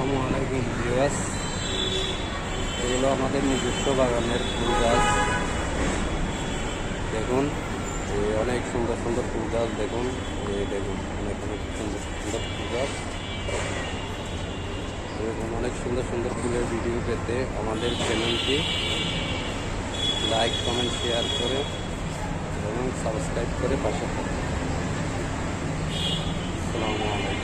আসসালামু আলাইকুম ভিউয়ার্স, এগুলো আমাদের নিজস্ব বাগানের ফুল গাছ। দেখুন অনেক সুন্দর সুন্দর ফুল গাছ। দেখুন দেখুন অনেক অনেক সুন্দর সুন্দর ফুল গাছ। এরকম অনেক সুন্দর সুন্দর ফুলের ভিডিও পেতে আমাদের চ্যানেলটি লাইক কমেন্ট শেয়ার করে এবং সাবস্ক্রাইব করে পাশে থাকুন। আসসালামু আলাইকুম।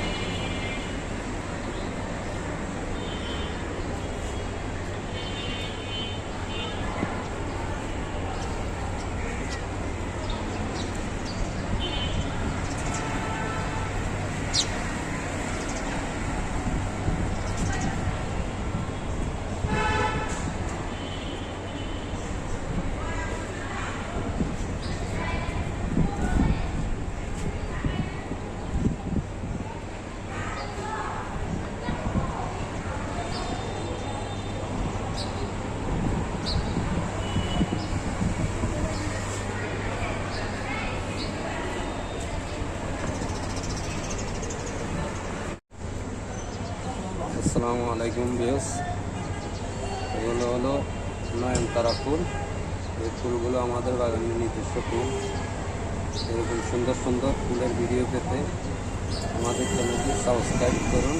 আসসালামু আলাইকুম ভিউয়ার্স, এগুলো হলো নয়নতারা ফুল। এই ফুলগুলো আমাদের বাগানের নিজস্ব ফুল। এরকম সুন্দর সুন্দর ফুলের ভিডিও পেতে আমাদের চ্যানেলটি সাবস্ক্রাইব করুন।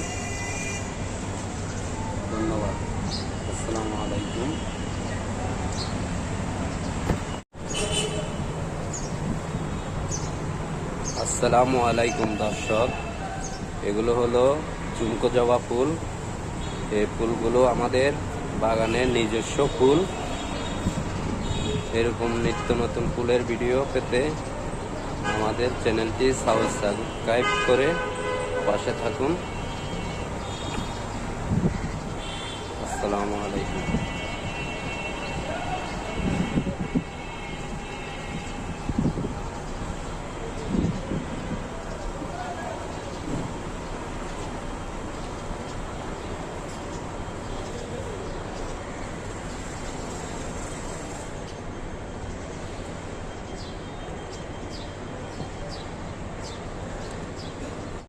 ধন্যবাদ। আসসালামু আলাইকুম। আসসালামু আলাইকুম দর্শক, এগুলো হলো ঝুমকো জবা ফুল। এই ফুলগুলো আমাদের বাগানের নিজস্ব ফুল। এরকম নিত্য নতুন ফুলের ভিডিও পেতে আমাদের চ্যানেলটি সাবস্ক্রাইব করে পাশে থাকুন। আসসালামু আলাইকুম।